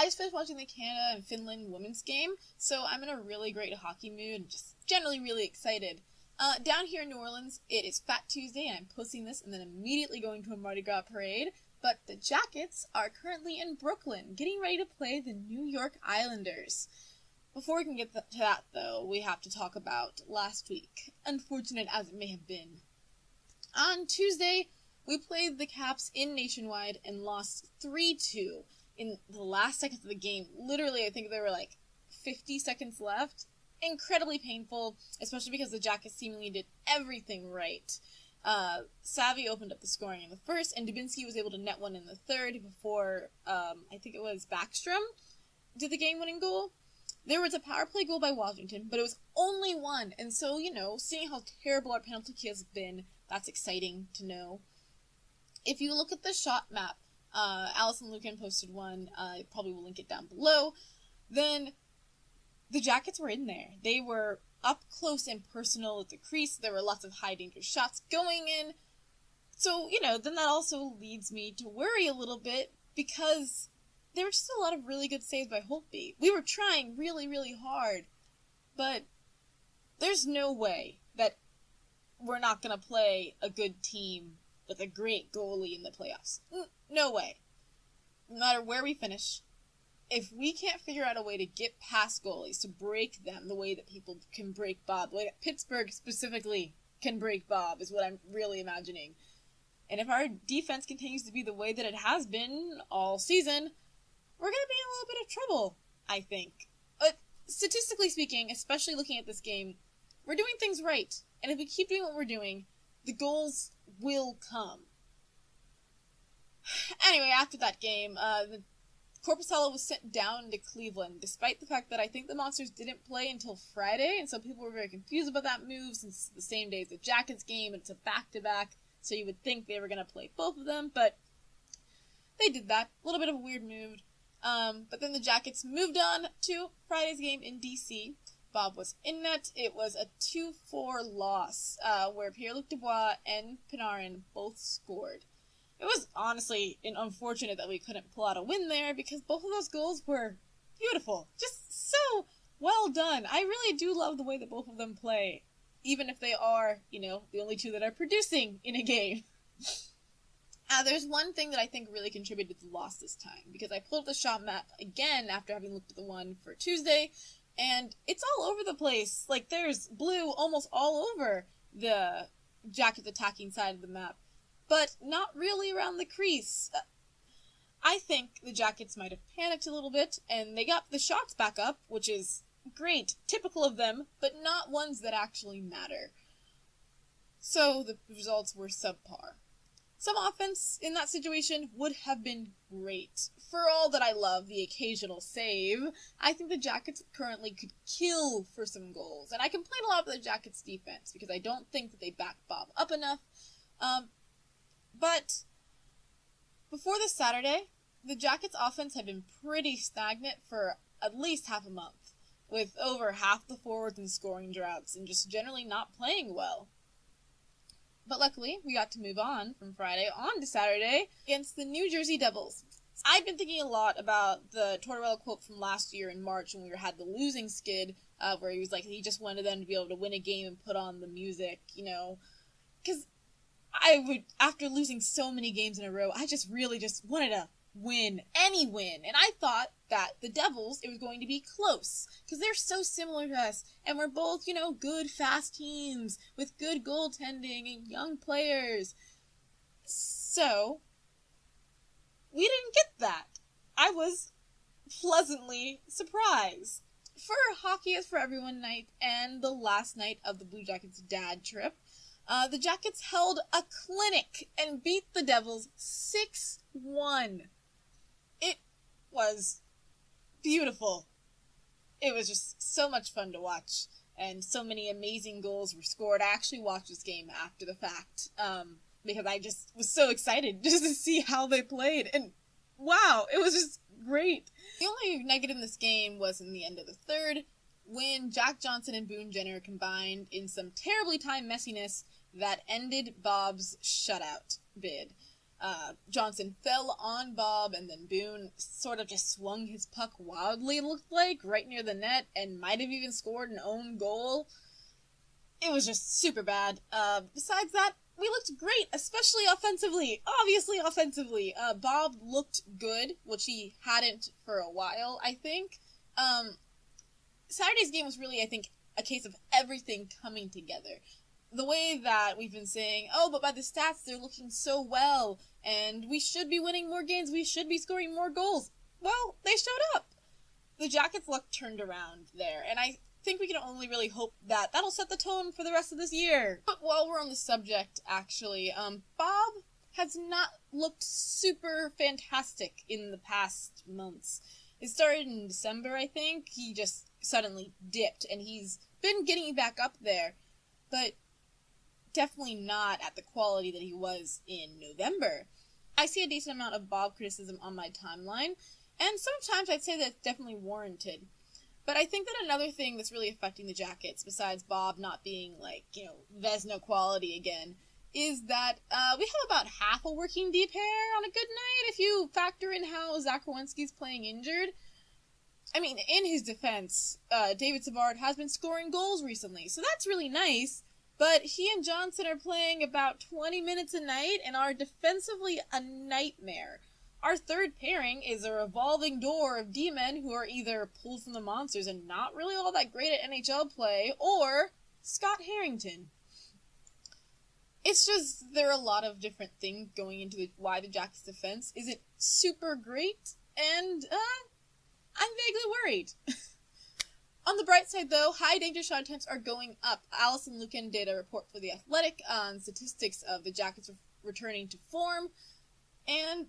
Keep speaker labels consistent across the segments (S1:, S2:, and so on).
S1: I just finished watching the Canada and Finland women's game, so I'm in a really great hockey mood and just generally really excited. Down here in New Orleans, it is Fat Tuesday, and I'm posting this and then immediately going to a Mardi Gras parade. But the Jackets are currently in Brooklyn, getting ready to play the New York Islanders. Before we can get to that, though, we have to talk about last week, unfortunate as it may have been. On Tuesday, we played the Caps in Nationwide and lost 3-2 in the last seconds of the game. Literally, I think there were like 50 seconds left. Incredibly painful, especially because the Jackets seemingly did everything right. Savvy opened up the scoring in the first, and Dubinsky was able to net one in the third before, I think it was Backstrom did the game-winning goal. There was a power play goal by Washington, but it was only one, and so, seeing how terrible our penalty kill has been, that's exciting to know. If you look at the shot map, Allison Lucan posted one, I probably will link it down below, then the Jackets were in there. They were up close and personal at the crease. There were lots of high-danger shots going in. So, then that also leads me to worry a little bit because there were just a lot of really good saves by Holtby. We were trying really, really hard, but there's no way that we're not going to play a good team with a great goalie in the playoffs. No way. No matter where we finish, if we can't figure out a way to get past goalies, to break them the way that people can break Bob, the way that Pittsburgh specifically can break Bob, is what I'm really imagining. And if our defense continues to be the way that it has been all season, we're going to be in a little bit of trouble, I think. But statistically speaking, especially looking at this game, we're doing things right. And if we keep doing what we're doing, the goals will come. Anyway, after that game, Korpisalo was sent down to Cleveland, despite the fact that I think the Monsters didn't play until Friday, and so people were very confused about that move since it's the same day as the Jackets game, and it's a back-to-back, so you would think they were going to play both of them, but they did that. A little bit of a weird move. But then the Jackets moved on to Friday's game in D.C. Bob was in net. It was a 2-4 loss, where Pierre-Luc Dubois and Panarin both scored. It was honestly unfortunate that we couldn't pull out a win there because both of those goals were beautiful. Just so well done. I really do love the way that both of them play, even if they are, the only two that are producing in a game. There's one thing that I think really contributed to the loss this time, because I pulled up the shot map again after having looked at the one for Tuesday, and it's all over the place. Like, there's blue almost all over the Jackets attacking side of the map, but not really around the crease. I think the Jackets might have panicked a little bit, and they got the shots back up, which is great, typical of them, but not ones that actually matter. So the results were subpar. Some offense in that situation would have been great. For all that I love the occasional save, I think the Jackets currently could kill for some goals. And I complain a lot about the Jackets' defense because I don't think that they back Bob up enough. But before this Saturday, the Jackets' offense had been pretty stagnant for at least half a month, with over half the forwards in scoring droughts and just generally not playing well. But luckily, we got to move on from Friday on to Saturday against the New Jersey Devils. I've been thinking a lot about the Tortorella quote from last year in March when we had the losing skid, where he was like, he just wanted them to be able to win a game and put on the music, because I would, after losing so many games in a row, I just really just wanted to win, any win, and I thought that the Devils, it was going to be close, because they're so similar to us, and we're both, good, fast teams, with good goaltending and young players. So, we didn't get that. I was pleasantly surprised. For Hockey is for Everyone night, and the last night of the Blue Jackets dad trip, the Jackets held a clinic and beat the Devils 6-1. It was beautiful. It was just so much fun to watch, and so many amazing goals were scored. I actually watched this game after the fact, because I just was so excited just to see how they played, and wow, it was just great. The only negative in this game was in the end of the third, when Jack Johnson and Boone Jenner combined in some terribly timed messiness that ended Bob's shutout bid. Johnson fell on Bob, and then Boone sort of just swung his puck wildly, it looked like, right near the net, and might have even scored an own goal. It was just super bad. Besides that, we looked great, especially offensively. Obviously offensively. Bob looked good, which he hadn't for a while, I think. Saturday's game was really, I think, a case of everything coming together. The way that we've been saying, oh, but by the stats, they're looking so well, and we should be winning more games, we should be scoring more goals. Well, they showed up. The Jackets' luck turned around there, and I think we can only really hope that that'll set the tone for the rest of this year. But while we're on the subject, actually, Bob has not looked super fantastic in the past months. It started in December, I think. He just suddenly dipped, and he's been getting back up there, but definitely not at the quality that he was in November. I see a decent amount of Bob criticism on my timeline, and sometimes I'd say that's definitely warranted. But I think that another thing that's really affecting the Jackets, besides Bob not being, Vezina quality again, is that we have about half a working D pair on a good night, if you factor in how Zach Werenski's playing injured. I mean, in his defense, David Savard has been scoring goals recently, so that's really nice, but he and Johnson are playing about 20 minutes a night and are defensively a nightmare. Our third pairing is a revolving door of D-men who are either pulled from the monsters and not really all that great at NHL play, or Scott Harrington. It's just, there are a lot of different things going into why the Jackets' defense isn't super great, and I'm vaguely worried. On the bright side, though, high danger shot attempts are going up. Allison Lucan did a report for The Athletic on statistics of the Jackets returning to form, and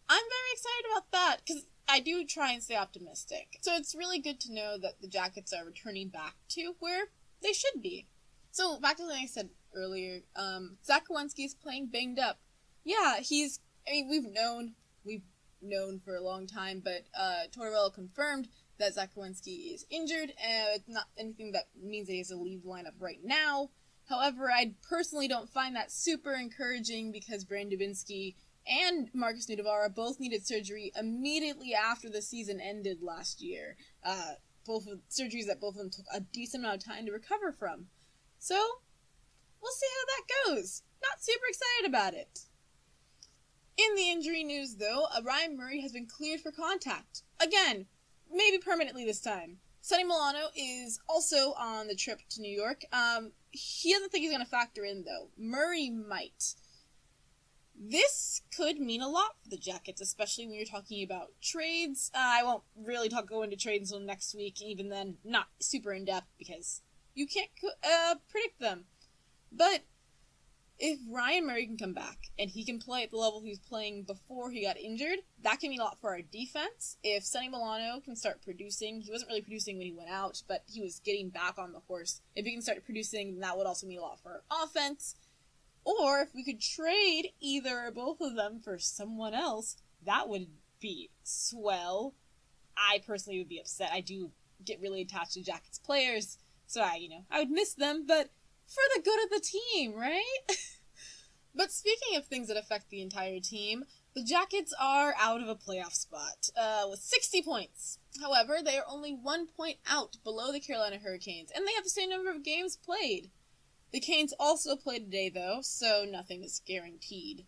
S1: I'm very excited about that, because I do try and stay optimistic. So it's really good to know that the Jackets are returning back to where they should be. So, back to something I said earlier, Zach Werenski is playing banged up. Yeah, we've known for a long time, but Tortorella confirmed that Zach Werenski is injured, and it's not anything that means that he has to leave the lineup right now. However, I personally don't find that super encouraging, because Brandon Dubinsky and Marcus Nudavara both needed surgery immediately after the season ended last year. Both of surgeries that both of them took a decent amount of time to recover from. So, we'll see how that goes. Not super excited about it. In the injury news, though, Ryan Murray has been cleared for contact. Again, maybe permanently this time. Sonny Milano is also on the trip to New York. He doesn't think he's going to factor in, though. Murray might. This could mean a lot for the Jackets, especially when you're talking about trades. I won't really go into trades until next week, even then, not super in-depth, because you can't predict them. But if Ryan Murray can come back, and he can play at the level he was playing before he got injured, that can mean a lot for our defense. If Sonny Milano can start producing, he wasn't really producing when he went out, but he was getting back on the horse. If he can start producing, then that would also mean a lot for our offense. Or if we could trade either or both of them for someone else, that would be swell. I personally would be upset. I do get really attached to Jackets players, so I would miss them, but for the good of the team, right? But speaking of things that affect the entire team, the Jackets are out of a playoff spot, with 60 points. However, they are only 1 point out below the Carolina Hurricanes, and they have the same number of games played. The Canes also played today, though, so nothing is guaranteed.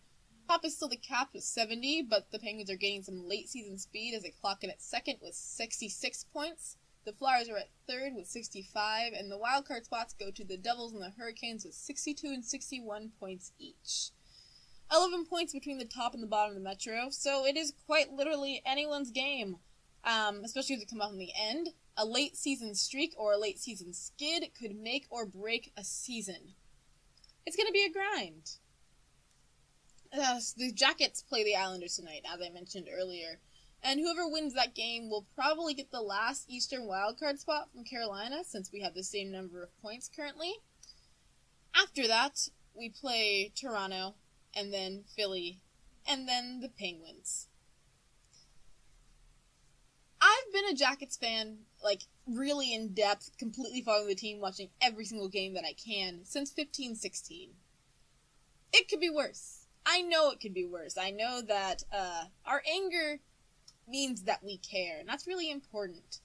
S1: Top is still the Cap with 70, but the Penguins are gaining some late-season speed as they clock in at second with 66 points. The Flyers are at third with 65, and the wildcard spots go to the Devils and the Hurricanes with 62 and 61 points each. 11 points between the top and the bottom of the Metro, so it is quite literally anyone's game, especially as we come up in the end. A late-season streak or a late-season skid could make or break a season. It's going to be a grind. The Jackets play the Islanders tonight, as I mentioned earlier. And whoever wins that game will probably get the last Eastern wildcard spot from Carolina, since we have the same number of points currently. After that, we play Toronto, and then Philly, and then the Penguins. I've been a Jackets fan, really in depth, completely following the team, watching every single game that I can, since 15-16. It could be worse. I know it could be worse. I know that our anger means that we care, and that's really important.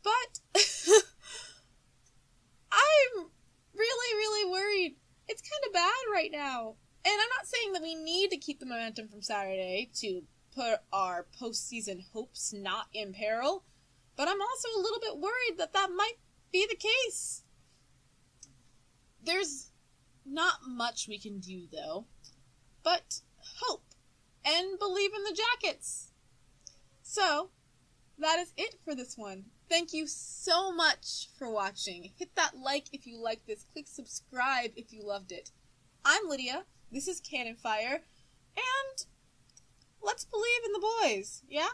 S1: But I'm really, really worried. It's kind of bad right now. And I'm not saying that we need to keep the momentum from Saturday to put our postseason hopes not in peril, but I'm also a little bit worried that that might be the case. There's not much we can do, though, but hope and believe in the Jackets. So, that is it for this one. Thank you so much for watching. Hit that like if you liked this. Click subscribe if you loved it. I'm Lydia. This is Cannon Fire. And let's believe in the boys, yeah?